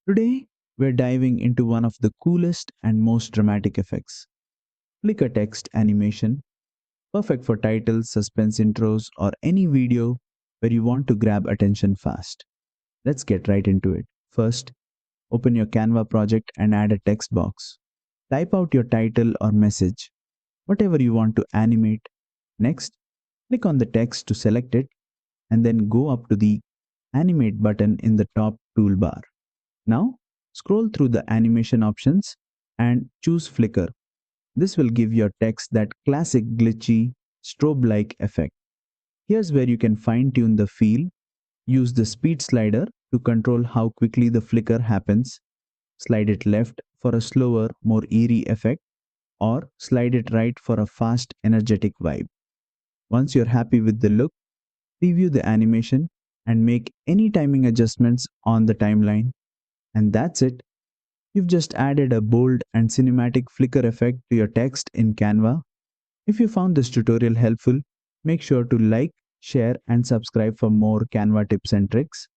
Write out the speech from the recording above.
Today, we're diving into one of the coolest and most dramatic effects, flicker text animation, perfect for titles, suspense intros, or any video where you want to grab attention fast. Let's get right into it. First, open your Canva project and add a text box. Type out your title or message, whatever you want to animate. Next, click on the text to select it and then go up to the Animate button in the top toolbar. Now, scroll through the animation options and choose flicker. This will give your text that classic glitchy, strobe-like effect. Here's where you can fine-tune the feel. Use the speed slider to control how quickly the flicker happens. Slide it left for a slower, more eerie effect, or slide it right for a fast, energetic vibe. Once you're happy with the look, preview the animation and make any timing adjustments on the timeline. And that's it. You've just added a bold and cinematic flicker effect to your text in Canva. If you found this tutorial helpful, make sure to like, share, and subscribe for more Canva tips and tricks.